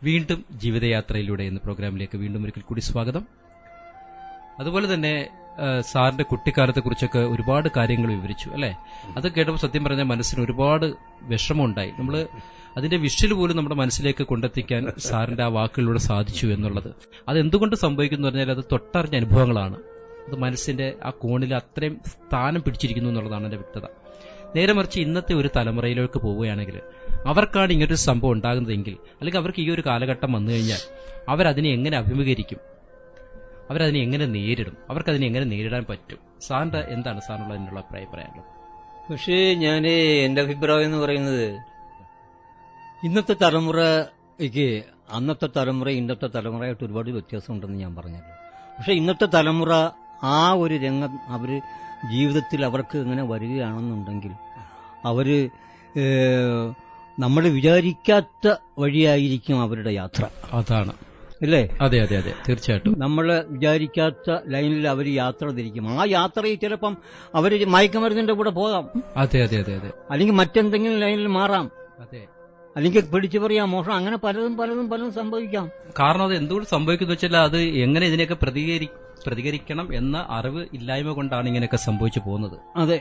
വീണ്ടും ജീവിതയാത്രയിലൂടെ എന്ന പ്രോഗ്രാമിലേക്ക് വീണ്ടും ഒരിക്കൽ കൂടി സ്വാഗതം. അതുപോലെ തന്നെ സാറിന്റെ കുട്ടിക്കാലത്തെ കുറിച്ചൊക്കെ ഒരുപാട് കാര്യങ്ങൾ വിവരിച്ചു അല്ലെ. അത് കേട്ടപ്പോൾ സത്യം പറഞ്ഞാൽ മനസ്സിന് ഒരുപാട് വിഷമമുണ്ടായി. നമ്മൾ അതിന്റെ വിഷ്വൽ പോലും നമ്മുടെ മനസ്സിലേക്ക് കൊണ്ടെത്തിക്കാൻ സാറിന്റെ ആ വാക്കുകളിലൂടെ സാധിച്ചു എന്നുള്ളത് അതെന്തുകൊണ്ട് സംഭവിക്കുന്നു പറഞ്ഞാൽ അത് തൊട്ടറിഞ്ഞ അനുഭവങ്ങളാണ്. അത് മനസ്സിന്റെ ആ കോണിൽ അത്രയും സ്ഥാനം പിടിച്ചിരിക്കുന്നു എന്നുള്ളതാണ് എന്റെ വ്യക്തത. നേരെ മറിച്ച് ഇന്നത്തെ ഒരു തലമുറയിലേക്ക് പോവുകയാണെങ്കിൽ അവർക്കാണ് ഇങ്ങനൊരു സംഭവം ഉണ്ടാകുന്നതെങ്കിൽ, അല്ലെങ്കിൽ അവർക്ക് ഈ ഒരു കാലഘട്ടം വന്നു കഴിഞ്ഞാൽ അവരതിനെ എങ്ങനെ അഭിമുഖീകരിക്കും, അവരതിനെ എങ്ങനെ നേരിടും, അവർക്കതിനെ എങ്ങനെ നേരിടാൻ പറ്റും? സാറിന്റെ എന്താണ് സാറിനുള്ള അതിനുള്ള അഭിപ്രായം പറയാനുള്ളത്? പക്ഷേ എന്റെ അഭിപ്രായം എന്ന് പറയുന്നത്, ഇന്നത്തെ തലമുറയ്ക്ക് അന്നത്തെ തലമുറ ഇന്നത്തെ തലമുറയായിട്ട് ഒരുപാട് വ്യത്യാസമുണ്ടെന്ന് ഞാൻ പറഞ്ഞല്ലോ. പക്ഷെ ഇന്നത്തെ തലമുറ ആ ഒരു രംഗം അവര് ജീവിതത്തിൽ അവർക്ക് ഇങ്ങനെ വരികയാണെന്നുണ്ടെങ്കിൽ അവര് നമ്മൾ വിചാരിക്കാത്ത വഴിയായിരിക്കും അവരുടെ യാത്ര. അതാണ് അല്ലേ? അതെ അതെ അതെ, തീർച്ചയായിട്ടും. നമ്മൾ വിചാരിക്കാത്ത ലൈനിൽ അവർ യാത്ര തിരിക്കും. ആ യാത്രയിൽ ചിലപ്പം അവർ മയക്കുമരുന്നിന്റെ കൂടെ പോകാം. അതെ അതെ അതെ അതെ. അല്ലെങ്കിൽ മറ്റെന്തെങ്കിലും ലൈനിൽ മാറാം. അതെ. അല്ലെങ്കിൽ പിടിച്ചു പറയാം, മോഷണം, അങ്ങനെ പലതും സംഭവിക്കാം. കാരണം അത് എന്തുകൊണ്ട് സംഭവിക്കുന്നു വെച്ചാൽ അത് എങ്ങനെ ഇതിനെയൊക്കെ പ്രതികരിക്കണം എന്ന അറിവ് ഇല്ലായ്മ കൊണ്ടാണ് ഇങ്ങനെയൊക്കെ സംഭവിച്ചു പോകുന്നത്. അതെ,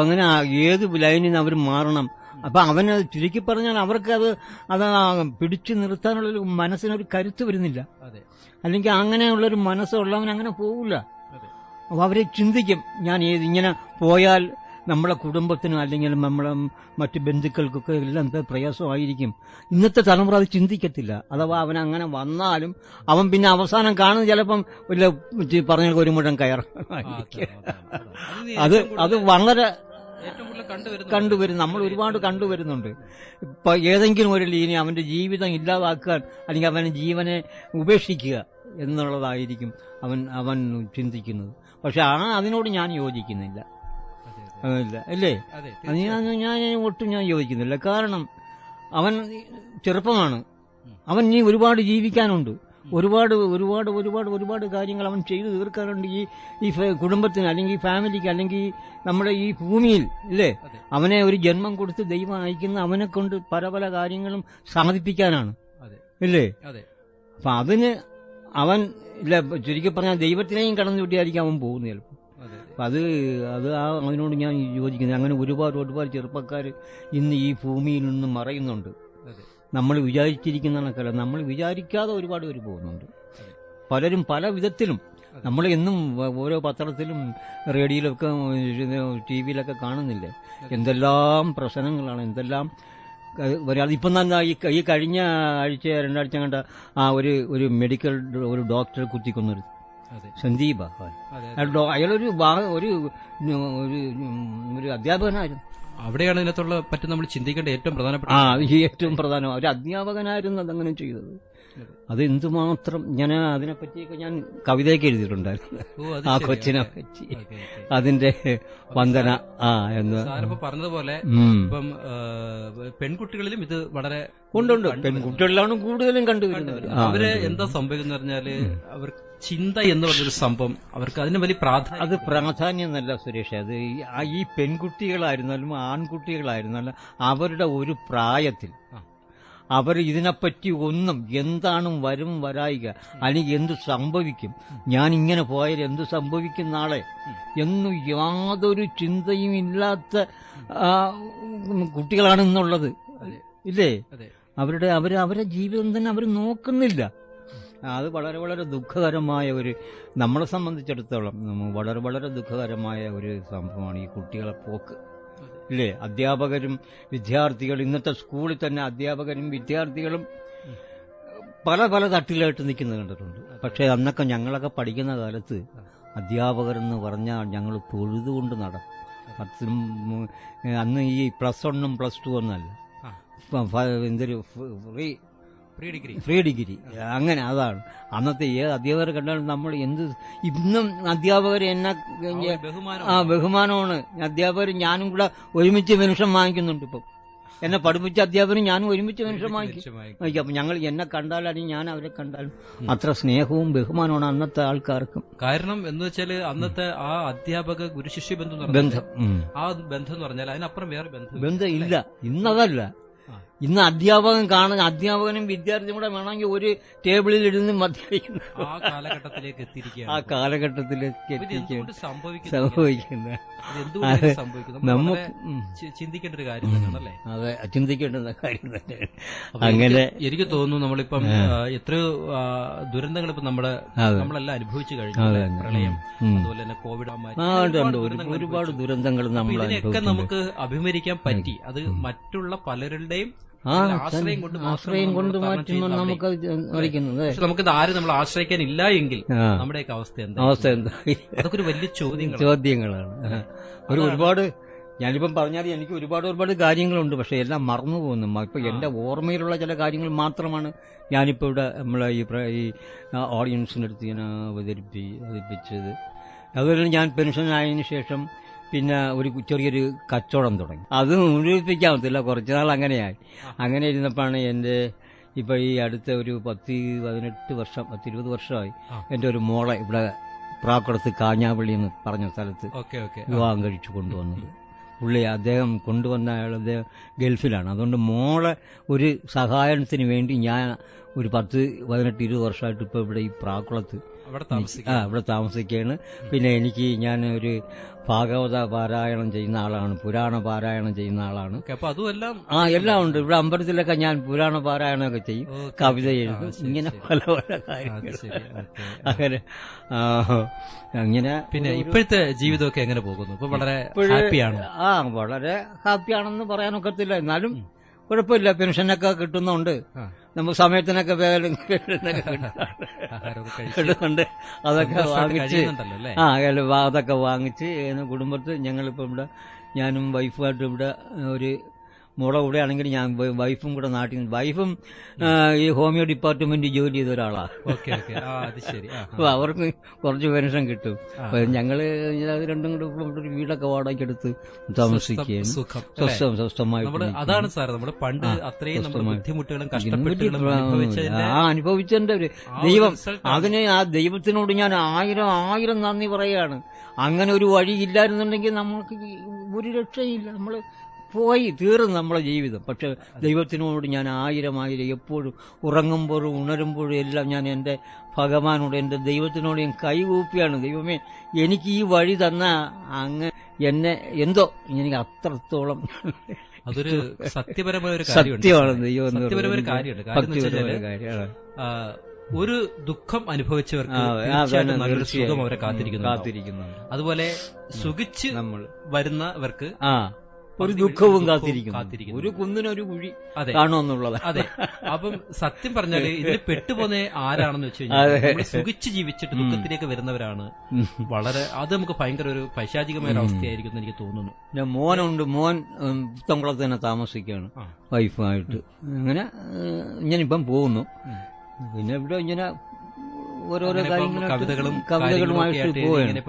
അങ്ങനെ ഏത് ലൈനിൽ നിന്ന് അവർ മാറണം. അപ്പൊ അവന് ചുരുക്കി പറഞ്ഞാൽ അവർക്ക് അത് പിടിച്ചു നിർത്താനുള്ളൊരു മനസ്സിനൊരു കരുത്ത് വരുന്നില്ല. അല്ലെങ്കിൽ അങ്ങനെയുള്ളൊരു മനസ്സുള്ളവൻ അങ്ങനെ പോകില്ല. അപ്പൊ അവരെ ചിന്തിക്കും, ഞാൻ ഇങ്ങനെ പോയാൽ നമ്മളെ കുടുംബത്തിനും അല്ലെങ്കിൽ നമ്മളെ മറ്റു ബന്ധുക്കൾക്കൊക്കെ എല്ലാം പ്രയാസമായിരിക്കും. ഇന്നത്തെ തലമുറ അത് ചിന്തിക്കത്തില്ല. അഥവാ അവൻ അങ്ങനെ വന്നാലും അവൻ പിന്നെ അവസാനം കാണുന്നത് ചിലപ്പം പറഞ്ഞ ഒരു മുഴം കയറായിരിക്കും. അത് വളരെ കണ്ടുവരും. നമ്മൾ ഒരുപാട് കണ്ടുവരുന്നുണ്ട്. ഇപ്പൊ ഏതെങ്കിലും ഒരു ലീനി അവന്റെ ജീവിതം ഇല്ലാതാക്കാൻ അല്ലെങ്കിൽ അവന്റെ ജീവനെ ഉപേക്ഷിക്കുക എന്നുള്ളതായിരിക്കും അവൻ ചിന്തിക്കുന്നത്. പക്ഷെ അതിനോട് ഞാൻ യോജിക്കുന്നില്ല. അല്ലേ? ഞാൻ ഒട്ടും യോജിക്കുന്നില്ല. കാരണം അവൻ ചെറുപ്പമാണ്. അവൻ ഇനി ഒരുപാട് ജീവിക്കാനുണ്ട്. ഒരുപാട് ഒരുപാട് ഒരുപാട് ഒരുപാട് കാര്യങ്ങൾ അവൻ ചെയ്തു തീർക്കാനുണ്ട് ഈ കുടുംബത്തിന്, അല്ലെങ്കിൽ ഫാമിലിക്ക്, അല്ലെങ്കിൽ നമ്മുടെ ഈ ഭൂമിയിൽ. ഇല്ലേ? അവനെ ഒരു ജന്മം കൊടുത്ത് ദൈവം അയക്കുന്ന അവനെ കൊണ്ട് പല പല കാര്യങ്ങളും സാധിപ്പിക്കാനാണ്. ഇല്ലേ? അപ്പൊ അതിന് അവൻ ചുരുക്കി പറഞ്ഞാൽ ദൈവത്തിനെയും കടന്നു കൂട്ടിയായിരിക്കും അവൻ പോകുന്നത് ചിലപ്പോൾ. അതിനോട് ഞാൻ യോജിക്കുന്നത്. അങ്ങനെ ഒരുപാട് ഒരുപാട് ചെറുപ്പക്കാർ ഇന്ന് ഈ ഭൂമിയിൽ നിന്ന് മറയുന്നുണ്ട്. നമ്മൾ വിചാരിച്ചിരിക്കുന്ന കണക്കല്ല, നമ്മൾ വിചാരിക്കാതെ ഒരുപാട് പേര് പോകുന്നുണ്ട്. പലരും പല വിധത്തിലും. നമ്മൾ എന്നും ഓരോ പത്രത്തിലും റേഡിയോയിലൊക്കെ ടിവിയിലൊക്കെ കാണുന്നില്ലേ എന്തെല്ലാം പ്രശ്നങ്ങളാണ്, എന്തെല്ലാം. ഇപ്പം തന്നെ ഈ കഴിഞ്ഞ ആഴ്ച രണ്ടാഴ്ച കണ്ട ഒരു മെഡിക്കൽ ഒരു ഡോക്ടറെ കുത്തിക്കൊന്നൊരു സന്ദീപ, അയാളൊരു ഒരു അധ്യാപകനായിരുന്നു. അവിടെയാണ് ഇതിനകത്തുള്ള പറ്റി നമ്മൾ ചിന്തിക്കേണ്ട ഏറ്റവും പ്രധാനപ്പെട്ട ഏറ്റവും പ്രധാനം. ഒരു അധ്യാപകനായിരുന്നു അതങ്ങനെ ചെയ്തത്. അത് എന്തുമാത്രം ഞാൻ അതിനെപ്പറ്റിയൊക്കെ ഞാൻ കവിതയൊക്കെ എഴുതിയിട്ടുണ്ടായിരുന്നു. ആ കൊച്ചിനെ പറ്റി, അതിന്റെ വന്ദന എന്ന് പറഞ്ഞതുപോലെ ഇപ്പം പെൺകുട്ടികളിലും ഇത് വളരെ കൊണ്ടുണ്ട്. പെൺകുട്ടികളിലാണ് കൂടുതലും കണ്ടുവരുന്നത്. അവര് എന്താ സംഭവിക്കുന്ന പറഞ്ഞാല് അവർ ചിന്ത എന്ന് പറഞ്ഞൊരു സംഭവം അവർക്ക് അതിന് വലിയ പ്രാധാന്യം. അത് പ്രാധാന്യം എന്നല്ല സുരേഷ്, അത് ഈ പെൺകുട്ടികളായിരുന്നാലും ആൺകുട്ടികളായിരുന്നാലും അവരുടെ ഒരു പ്രായത്തിൽ അവർ ഇതിനെപ്പറ്റി ഒന്നും എന്താണ് വരും വരായിക, അല്ലെങ്കിൽ എന്ത് സംഭവിക്കും, ഞാൻ ഇങ്ങനെ പോയാൽ എന്ത് സംഭവിക്കും നാളെ എന്നും യാതൊരു ചിന്തയും ഇല്ലാത്ത കുട്ടികളാണ് ഇന്നുള്ളത്. ഇല്ലേ? അവരുടെ ജീവിതം തന്നെ അവർ നോക്കുന്നില്ല. അത് വളരെ വളരെ ദുഃഖകരമായ നമ്മളെ സംബന്ധിച്ചിടത്തോളം വളരെ വളരെ ദുഃഖകരമായ ഒരു സംഭവമാണ് ഈ കുട്ടികളെ പോക്ക്. ഇല്ലേ? അധ്യാപകരും വിദ്യാർത്ഥികളും, ഇന്നത്തെ സ്കൂളിൽ തന്നെ അധ്യാപകരും വിദ്യാർത്ഥികളും പല പല തട്ടിലായിട്ട് നിൽക്കുന്നത് കണ്ടിട്ടുണ്ട്. പക്ഷെ അന്നൊക്കെ ഞങ്ങളൊക്കെ പഠിക്കുന്ന കാലത്ത് അധ്യാപകരെന്ന് പറഞ്ഞാൽ ഞങ്ങൾ തൊഴുതുകൊണ്ട് നടക്കും. അന്ന് ഈ +1 +2 ഒന്നല്ല, എന്തൊരു ഫ്രീ ഡിഗ്രി അങ്ങനെ. അതാണ് അന്നത്തെ ഏത് അധ്യാപകരെ കണ്ടാലും നമ്മൾ ഇന്നും അധ്യാപകർ എന്നെ ബഹുമാനമാണ്. അധ്യാപകർ ഞാനും കൂടെ ഒരുമിച്ച് പെൻഷൻ വാങ്ങിക്കുന്നുണ്ട്. ഇപ്പം എന്നെ പഠിപ്പിച്ച അധ്യാപകരും ഞാനും ഒരുമിച്ച് പെൻഷൻ വാങ്ങിക്കും. അപ്പൊ ഞങ്ങൾ എന്നെ കണ്ടാലും അല്ലെങ്കിൽ ഞാൻ അവരെ കണ്ടാലും അത്ര സ്നേഹവും ബഹുമാനമാണ് അന്നത്തെ ആൾക്കാർക്കും. കാരണം എന്ന് വെച്ചാല് അന്നത്തെ ആ അധ്യാപക ഗുരുശിഷ്യ ബന്ധം, ആ ബന്ധം എന്ന് പറഞ്ഞാൽ അതിനപ്പുറം വേറെ ബന്ധം ഇല്ല. ഇന്നതല്ല. ഇന്ന് അധ്യാപകനും വിദ്യാർത്ഥിയും കൂടെ വേണമെങ്കിൽ ഒരു ടേബിളിൽ ഇരുന്ന് മദ്യപിക്കുന്നു. ആ കാലഘട്ടത്തിലേക്ക് എത്തിയിരിക്കുകയാണ്. ആ കാലഘട്ടത്തിലേക്ക് സംഭവിക്കുന്നത് ചിന്തിക്കേണ്ട ഒരു കാര്യം തന്നെയാണല്ലേ? അതെ, ചിന്തിക്കേണ്ടുന്ന കാര്യം തന്നെ. അങ്ങനെ എനിക്ക് തോന്നുന്നു നമ്മളിപ്പം എത്രയോ ദുരന്തങ്ങൾ ഇപ്പം നമ്മളെല്ലാം അനുഭവിച്ചു കഴിഞ്ഞു. പ്രളയം, അതുപോലെ തന്നെ കോവിഡ്, ഒരുപാട് ദുരന്തങ്ങൾ ഇതിനെയൊക്കെ നമുക്ക് അഭിമുഖീകരിക്കാൻ പറ്റി. അത് മറ്റുള്ള പലരുടെയും ആശ്രയം കൊണ്ട് മാറ്റുമ്പോൾ നമുക്ക് നമുക്കിത് ആരും നമ്മൾ ആശ്രയിക്കാൻ ഇല്ല എങ്കിൽ നമ്മുടെയൊക്കെ അവസ്ഥ എന്താ? അതൊക്കെ ഒരു വലിയ ചോദ്യങ്ങളാണ്. ഒരുപാട് ഞാനിപ്പം പറഞ്ഞാൽ എനിക്ക് ഒരുപാട് കാര്യങ്ങളുണ്ട്, പക്ഷെ എല്ലാം മറന്നു പോകുന്നു. ഇപ്പൊ എന്റെ ഓർമ്മയിലുള്ള ചില കാര്യങ്ങൾ മാത്രമാണ് ഞാനിപ്പോ ഇവിടെ നമ്മളെ ഈ ഓഡിയൻസിന്റെ അടുത്ത് ഞാൻ അവതരിപ്പിച്ചത്. അതുപോലെ ഞാൻ പെൻഷനായതിനു ശേഷം പിന്നെ ഒരു ചെറിയൊരു കച്ചവടം തുടങ്ങി. അത് മുഴുവിപ്പിക്കാൻ പറ്റില്ല, കുറച്ചുനാൾ അങ്ങനെയായി. അങ്ങനെ ഇരുന്നപ്പോഴാണ് എന്റെ ഇപ്പൊ ഈ അടുത്ത ഒരു 10-20 വർഷമായി എന്റെ ഒരു മോളെ ഇവിടെ പ്രാക്കുളത്ത് കാഞ്ഞാപ്പള്ളി എന്ന് പറഞ്ഞ സ്ഥലത്ത് വിവാഹം കഴിച്ചു കൊണ്ടുവന്നത്. അദ്ദേഹം കൊണ്ടുവന്ന അദ്ദേഹം ഗൾഫിലാണ്. അതുകൊണ്ട് മോളെ ഒരു സഹായത്തിന് വേണ്ടി ഞാൻ ഒരു 10-18-20 വർഷമായിട്ട് ഇപ്പൊ ഇവിടെ ഈ പ്രാക്കുളത്ത് ഇവിടെ താമസിക്കുകയാണ്. പിന്നെ ഞാൻ ഒരു ഭാഗവത പാരായണം ചെയ്യുന്ന ആളാണ്, പുരാണ പാരായണം ചെയ്യുന്ന ആളാണ്. എല്ലാം ഉണ്ട്. ഇവിടെ അമ്പലത്തിലൊക്കെ ഞാൻ പുരാണ പാരായണമൊക്കെ ചെയ്യും, കവിത എഴുതും, ഇങ്ങനെ പല കാര്യങ്ങൾ. അങ്ങനെ പിന്നെ ഇപ്പോഴത്തെ ജീവിതമൊക്കെ എങ്ങനെ പോകുന്നു? ഇപ്പൊ വളരെ ഹാപ്പിയാണ്. വളരെ ഹാപ്പിയാണെന്ന് പറയാനൊക്കത്തില്ല, എന്നാലും കുഴപ്പമില്ല. പെൻഷനൊക്കെ കിട്ടുന്നുണ്ട്, നമുക്ക് സമയത്തിനൊക്കെ കിട്ടുന്നുണ്ട്. അതൊക്കെ വാങ്ങിച്ച് അതൊക്കെ വാങ്ങിച്ച് കുടുംബത്ത് ഞങ്ങളിപ്പോ ഇവിടെ ഞാനും വൈഫുമായിട്ട് ഇവിടെ ഒരു മോളെ കൂടെ ആണെങ്കിൽ ഞാൻ വൈഫും കൂടെ നാട്ടിൽ നിന്ന്, വൈഫും ഈ ഹോമിയോ ഡിപ്പാർട്ട്മെന്റ് ജോലി ചെയ്ത ഒരാളാണ്. അപ്പൊ അവർക്ക് കുറച്ച് പെൻഷൻ കിട്ടും. അപ്പൊ ഞങ്ങള് രണ്ടും കൂടെ ഒരു വീടൊക്കെ വാടകയ്ക്കെടുത്ത് താമസിക്കുകയും സ്വസ്ഥമായിട്ട്. അതാണ് സാർ നമ്മള് പണ്ട് അത്രയും ബുദ്ധിമുട്ടുകളും അനുഭവിച്ചതിന്റെ ഒരു ദൈവം, അതിന് ആ ദൈവത്തിനോട് ഞാൻ ആയിരം നന്ദി പറയുകയാണ്. അങ്ങനെ ഒരു വഴി ഇല്ലായിരുന്നുണ്ടെങ്കിൽ നമുക്ക് ഒരു രക്ഷയില്ല, നമ്മള് പോയി തീർന്നു നമ്മളെ ജീവിതം. പക്ഷെ ദൈവത്തിനോട് ഞാൻ ആയിരം എപ്പോഴും ഉറങ്ങുമ്പോഴും ഉണരുമ്പോഴും എല്ലാം ഞാൻ എന്റെ ഭഗവാനോട്, എന്റെ ദൈവത്തിനോട് ഞാൻ കൈകൂപ്പിയാണ്. ദൈവമേ, എനിക്ക് ഈ വഴി തന്ന അങ്ങ് എന്നെ എന്തോ എനിക്ക് അത്രത്തോളം അതൊരു സത്യപരമായ ഒരു സത്യമാണ്. ദൈവം കാര്യമാണ്. ഒരു ദുഃഖം അനുഭവിച്ചവർക്ക് നല്ലൊരു സുഖം അവരെ കാത്തിരിക്കുന്നു. അതുപോലെ സുഖിച്ച് വരുന്നവർക്ക് ഒരു ദുഃഖവും കാത്തിരിക്കുന്നു. ഒരു കുന്നിനൊരു കുഴി കാണുമെന്നുള്ളത്. അതെ. അപ്പം സത്യം പറഞ്ഞാല് ഇതിൽ പെട്ടുപോകുന്ന ആരാണെന്ന് വെച്ച് കഴിഞ്ഞാൽ സുഖിച്ച് ജീവിച്ചിട്ട് ദുഃഖത്തിലേക്ക് വരുന്നവരാണ്. വളരെ അത് നമുക്ക് ഭയങ്കര ഒരു പൈശാചികമായ അവസ്ഥയായിരിക്കും എനിക്ക് തോന്നുന്നു. മോനുണ്ട്, മോൻ പുത്തംകുളത്ത് തന്നെ താമസിക്കുകയാണ് വൈഫായിട്ട്. അങ്ങനെ ഞാനിപ്പം പോകുന്നു. പിന്നെ ഇവിടെ ഇങ്ങനെ ഓരോരോ കവിതകളുമായിട്ട് പോവുകയാണ്.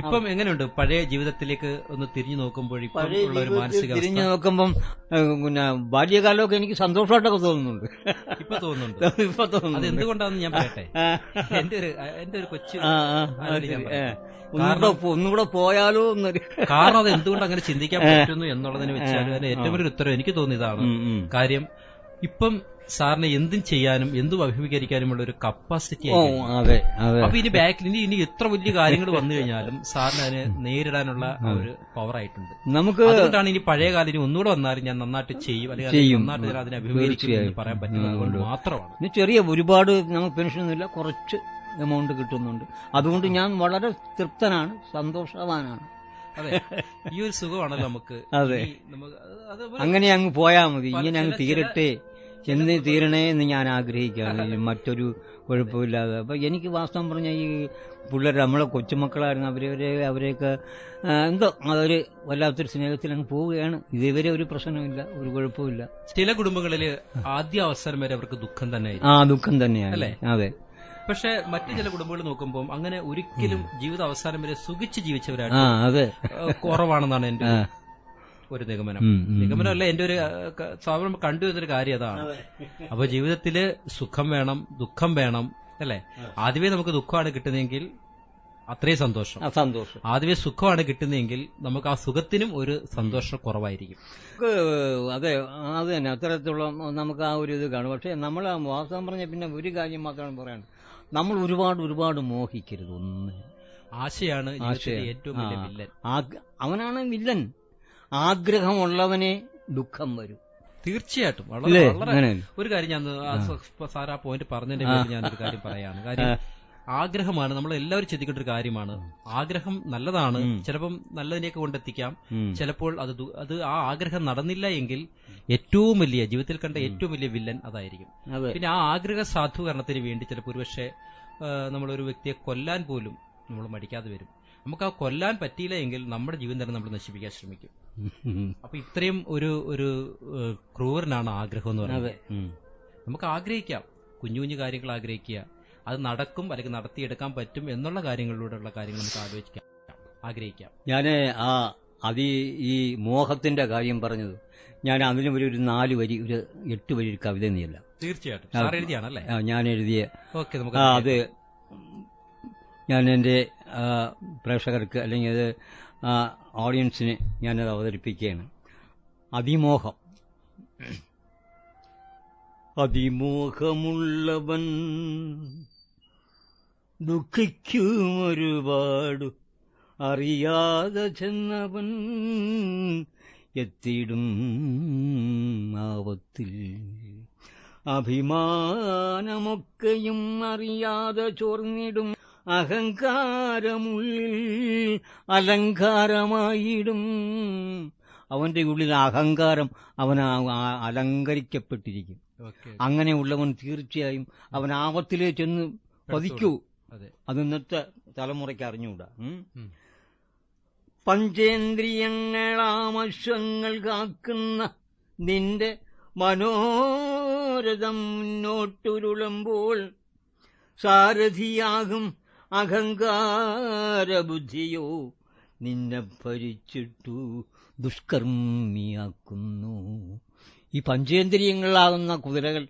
ഇപ്പം എങ്ങനെയുണ്ട് പഴയ ജീവിതത്തിലേക്ക് ഒന്ന് തിരിഞ്ഞു നോക്കുമ്പോൾ? തിരിഞ്ഞു നോക്കുമ്പം പിന്നെ ബാല്യകാലമൊക്കെ എനിക്ക് സന്തോഷമായിട്ടൊക്കെ തോന്നുന്നുണ്ട്. ഇപ്പൊ തോന്നുന്നുണ്ട്. അത് എന്തുകൊണ്ടാണെന്ന് ഞാൻ പറയട്ടെ. എന്റെ ഒരു കൊച്ചു ഒന്നുകൂടെ പോയാലോ എന്നൊരു കാരണം അത് എന്തുകൊണ്ട് അങ്ങനെ ചിന്തിക്കാൻ പറ്റുന്നു എന്നുള്ളതിന് വെച്ചാൽ അതിന് ഏറ്റവും വലിയ ഉത്തരവ് എനിക്ക് തോന്നിയതാണ്. കാര്യം ഇപ്പം സാറിന് എന്തും ചെയ്യാനും എന്തും അഭിമുഖീകരിക്കാനുമുള്ള ഒരു കപ്പാസിറ്റി ആയിരിക്കും. അപ്പൊ ഇനി ബാക്കിൽ ഇനി എത്ര വലിയ കാര്യങ്ങൾ വന്നു കഴിഞ്ഞാലും സാറിന് അതിനെ നേരിടാനുള്ള ഒരു പവർ ആയിട്ടുണ്ട്. അതുകൊണ്ടാണ് ഇനി പഴയ കാലം ഇനി ഒന്നുകൂടെ വന്നാലും ഞാൻ നന്നായിട്ട് ചെയ്യും, അല്ലെങ്കിൽ നന്നായിട്ട് ഞാൻ അതിനെ അഭിമുഖീകരിക്കും എന്ന് പറയാൻ പറ്റുന്നത് കൊണ്ട് മാത്രമാണ്. ചെറിയ ഒരുപാട് നമുക്ക് പെൻഷനൊന്നുമില്ല, കുറച്ച് എമൗണ്ട് കിട്ടുന്നുണ്ട്. അതുകൊണ്ട് ഞാൻ വളരെ തൃപ്തനാണ്, സന്തോഷവാനാണ്. അതെ, ഈ ഒരു സുഖമാണല്ലോ നമുക്ക്. അതെ, അങ്ങനെ അങ്ങ് പോയാ മതി. ഇങ്ങനെ അങ്ങ് തീരട്ടെ, എന്ന് തീരണേ എന്ന് ഞാൻ ആഗ്രഹിക്കുകയാണ്, മറ്റൊരു കുഴപ്പമില്ലാതെ. അപ്പൊ എനിക്ക് വാസ്തവം പറഞ്ഞാൽ ഈ പിള്ളേർ നമ്മളെ കൊച്ചുമക്കളായിരുന്നു, അവരെയൊക്കെ എന്തോ അതൊരു വല്ലാത്തൊരു സ്നേഹത്തിൽ അങ്ങ് പോവുകയാണ്. ഇതുവരെ ഒരു പ്രശ്നമില്ല, ഒരു കുഴപ്പമില്ല. ചില കുടുംബങ്ങളില് ആദ്യ അവസരം വരെ അവർക്ക് ദുഃഖം തന്നെയായി. ദുഃഖം തന്നെയാണ് അല്ലേ? അതെ. പക്ഷെ മറ്റു ചില കുടുംബങ്ങൾ നോക്കുമ്പോൾ അങ്ങനെ ഒരിക്കലും ജീവിത അവസാനം വരെ സുഖിച്ച് ജീവിച്ചവരാണ് കുറവാണെന്നാണ് എന്റെ ഒരു നിഗമനമല്ല, എന്റെ ഒരു സാധാരണ കണ്ടുവരുന്നൊരു കാര്യം അതാണ്. അപ്പൊ ജീവിതത്തില് സുഖം വേണം, ദുഃഖം വേണം, അല്ലെ? ആദ്യമേ നമുക്ക് ദുഃഖമാണ് കിട്ടുന്നതെങ്കിൽ അത്രയും സന്തോഷം. സന്തോഷം. ആദ്യമേ സുഖമാണ് കിട്ടുന്നതെങ്കിൽ നമുക്ക് ആ സുഖത്തിനും ഒരു സന്തോഷം കുറവായിരിക്കും. അതെ, അത് തന്നെ, അത്തരത്തിലുള്ള നമുക്ക് ആ ഒരു ഇത് കാണും. പക്ഷെ നമ്മൾ വാസ്തവം പറഞ്ഞ പിന്നെ ഒരു കാര്യം മാത്രമാണ് പറയാൻ, നമ്മൾ ഒരുപാട് മോഹിക്കരുത്. ഒന്ന് ആശയാണ് ഏറ്റവും വലിയ വില്ലൻ. അവനാണ് വില്ലൻ. ആഗ്രഹമുള്ളവനെ ദുഃഖം വരും. തീർച്ചയായിട്ടും. വളരെ വളരെ ഒരു കാര്യം ഞാൻ സാർ ആ പോയിന്റ് പറഞ്ഞതിന്റെ പേരിൽ ഞാനൊരു കാര്യം പറയാണ്. കാര്യം ആഗ്രഹമാണ്, നമ്മൾ എല്ലാവരും ചിന്തിക്കേണ്ട ഒരു കാര്യമാണ്. ആഗ്രഹം നല്ലതാണ്, ചിലപ്പം നല്ലതിനെയൊക്കെ കൊണ്ടെത്തിക്കാം. ചിലപ്പോൾ അത് ആ ആഗ്രഹം നടന്നില്ല എങ്കിൽ ഏറ്റവും വലിയ ജീവിതത്തിൽ കണ്ട ഏറ്റവും വലിയ വില്ലൻ അതായിരിക്കും. പിന്നെ ആ ആഗ്രഹ സാധൂകരണത്തിന് വേണ്ടി ചിലപ്പോൾ ഒരുപക്ഷെ നമ്മളൊരു വ്യക്തിയെ കൊല്ലാൻ പോലും നമ്മൾ മടിക്കാതെ വരും. നമുക്ക് ആ കൊല്ലാൻ പറ്റിയില്ല എങ്കിൽ നമ്മുടെ ജീവൻ തന്നെ നമ്മൾ നശിപ്പിക്കാൻ ശ്രമിക്കും. അപ്പൊ ഇത്രയും ഒരു ക്രൂരനാണ് ആഗ്രഹം എന്ന് പറയുന്നത്. നമുക്ക് ആഗ്രഹിക്കാം, കുഞ്ഞു കുഞ്ഞു കാര്യങ്ങൾ ആഗ്രഹിക്കുക, അത് നടക്കും അല്ലെങ്കിൽ നടത്തിയെടുക്കാൻ പറ്റും എന്നുള്ള കാര്യങ്ങളിലൂടെയുള്ള കാര്യങ്ങൾ നമുക്ക് ആഗ്രഹിക്കാം. ഞാന് ഈ മോഹത്തിന്റെ കാര്യം പറഞ്ഞത്, ഞാൻ അതിന് ഒരു 4 വരി, ഒരു 8 വരി ഒരു കവിത നീയല്ല. തീർച്ചയായിട്ടും എഴുതിയാണല്ലേ? ഞാൻ എഴുതിയ. അത് ഞാൻ എന്റെ പ്രേക്ഷകർക്ക് അല്ലെങ്കിൽ അത് ഓഡിയൻസിന് ഞാനത് അവതരിപ്പിക്കുകയാണ്. അതിമോഹം. അതിമോഹമുള്ളവൻ ദുഃഖിക്കും ഒരുപാട്, അറിയാതെ ചെന്നവൻ എത്തിയിടും ആപത്തിൽ. അഭിമാനമൊക്കെയും അറിയാതെ ചോർന്നിടും, അഹങ്കാരമുള്ളിൽ അലങ്കാരമായിടും. അവന്റെ ഉള്ളിൽ അഹങ്കാരം അവൻ അലങ്കരിക്കപ്പെട്ടിരിക്കും. അങ്ങനെയുള്ളവൻ തീർച്ചയായും അവൻ ആപത്തിലേ ചെന്ന് പതിക്കൂ. അത് ഇന്നത്തെ തലമുറയ്ക്ക് അറിഞ്ഞുകൂടാ. പഞ്ചേന്ദ്രിയങ്ങളാമശ്വങ്ങൾ കാക്കുന്ന നിന്റെ മനോരഥം മുന്നോട്ടുരുളുമ്പോൾ സാരഥിയാകും അഹങ്കാരബുദ്ധിയോ നിന്നെ ഭരിച്ചിട്ടു ദുഷ്കർമ്മിയാക്കുന്നു. ഈ പഞ്ചേന്ദ്രിയങ്ങളാകുന്ന കുതിരകൾ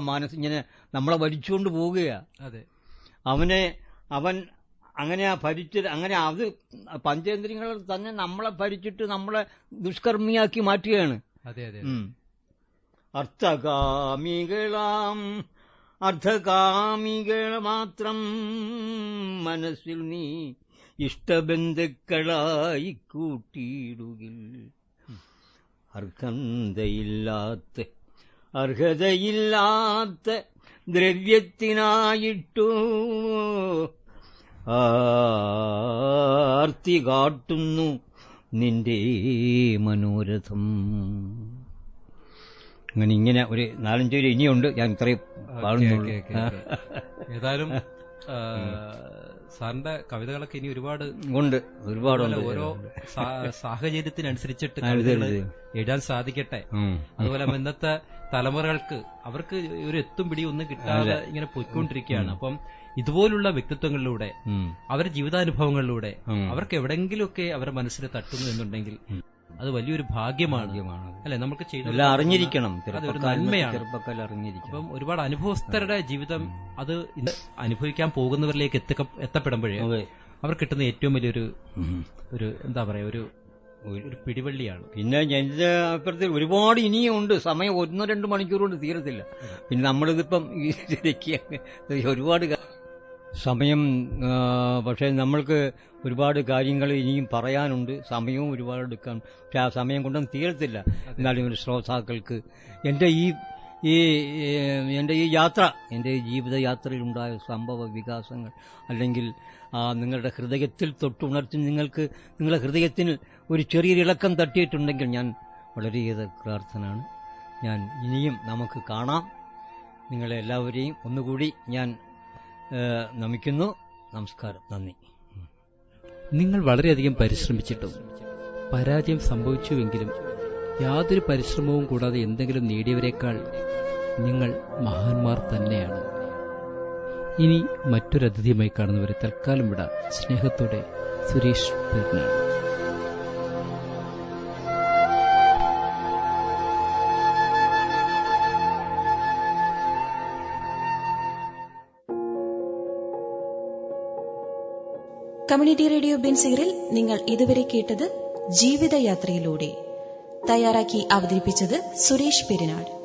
മനസ്സിങ്ങനെ നമ്മളെ ഭരിച്ചുകൊണ്ട് പോവുകയാ. അവൻ അങ്ങനെ അത് പഞ്ചേന്ദ്രിയങ്ങൾ തന്നെ നമ്മളെ ഭരിച്ചിട്ട് നമ്മളെ ദുഷ്കർമ്മിയാക്കി മാറ്റുകയാണ്. അർത്ഥകാമികൾ മാത്രം മനസ്സിൽ നീ ഇഷ്ടബന്ധുക്കളായി കൂട്ടിയിടുകിൽ, അർഹതയില്ലാത്ത ദ്രവ്യത്തിനായിട്ടു ആർത്തി കാട്ടുന്നു നിന്റെ മനോരഥം. ഇങ്ങനെ ഒരു 4-5 പേര് ഇനിയുണ്ട്. ഞാൻ ഇത്രയും പാടുന്നുള്ളൂ. ഏതായാലും സാറിന്റെ കവിതകളൊക്കെ ഇനി ഒരുപാട് ഓരോ സാഹചര്യത്തിനനുസരിച്ചിട്ട് എഴുതാൻ സാധിക്കട്ടെ. അതുപോലെ ഇന്നത്തെ തലമുറകൾക്ക് അവർക്ക് ഒരു എത്തും പിടിയും ഒന്നും കിട്ടാതെ ഇങ്ങനെ പോയിക്കൊണ്ടിരിക്കുകയാണ്. അപ്പം ഇതുപോലുള്ള വ്യക്തിത്വങ്ങളിലൂടെ അവരുടെ ജീവിതാനുഭവങ്ങളിലൂടെ അവർക്ക് എവിടെങ്കിലുമൊക്കെ അവരുടെ മനസ്സിൽ തട്ടുന്നു എന്നുണ്ടെങ്കിൽ അത് വലിയൊരു ഭാഗ്യമാണ് അല്ലെ? നമുക്ക് അറിഞ്ഞിരിക്കണം, അതൊരു നന്മയാണ്. അറിഞ്ഞിരിക്കണം. അപ്പം ഒരുപാട് അനുഭവസ്ഥരുടെ ജീവിതം അത് അനുഭവിക്കാൻ പോകുന്നവരിലേക്ക് എത്തപ്പെടുമ്പോഴേ അവർ കിട്ടുന്ന ഏറ്റവും വലിയൊരു എന്താ പറയാ ഒരു പിടിവള്ളിയാണ്. പിന്നെ എന്റെ അപ്പുറത്തിൽ ഒരുപാട് ഇനിയും ഉണ്ട്. സമയം 1-2 മണിക്കൂർ കൊണ്ട് തീരത്തില്ല. പിന്നെ നമ്മളിതിപ്പം ഒരുപാട് സമയം, പക്ഷെ നമ്മൾക്ക് ഒരുപാട് കാര്യങ്ങൾ ഇനിയും പറയാനുണ്ട്. സമയവും ഒരുപാട് എടുക്കാൻ, പക്ഷെ ആ സമയം കൊണ്ടൊന്നും തീരത്തില്ല. എന്നാലും ഒരു ശ്രോതാക്കൾക്ക് എൻ്റെ ഈ യാത്ര, എൻ്റെ ഈ ജീവിതയാത്രയിലുണ്ടായ സംഭവ വികാസങ്ങൾ അല്ലെങ്കിൽ നിങ്ങളുടെ ഹൃദയത്തിൽ തൊട്ടുണർത്തി നിങ്ങളുടെ ഹൃദയത്തിന് ഒരു ചെറിയൊരു ഇളക്കം തട്ടിയിട്ടുണ്ടെങ്കിൽ ഞാൻ വളരെയേറെ കൃതാർത്ഥനാണ്. ഞാൻ ഇനിയും നമുക്ക് കാണാം. നിങ്ങളെല്ലാവരെയും ഒന്നുകൂടി ഞാൻ നമിക്കുന്നു. നമസ്കാരം, നന്ദി. നിങ്ങൾ വളരെയധികം പരിശ്രമിച്ചിട്ടും പരാജയം സംഭവിച്ചുവെങ്കിലും യാതൊരു പരിശ്രമവും കൂടാതെ എന്തെങ്കിലും നേടിയവരെക്കാൾ നിങ്ങൾ മഹാന്മാർ തന്നെയാണ്. ഇനി മറ്റൊരു അതിഥിയുമായി കാണുന്നവരെ തൽക്കാലം വിടാം. സ്നേഹത്തോടെ സുരേഷ് പെരുന്നാൾ. കമ്മ്യൂണിറ്റി റേഡിയോ ബെൻസിഗറിൽ നിങ്ങൾ ഇതുവരെ കേട്ടത് ജീവിതയാത്രയിലൂടെ. തയ്യാറാക്കി അവതരിപ്പിച്ചത് സുരേഷ് പെരിനാട്.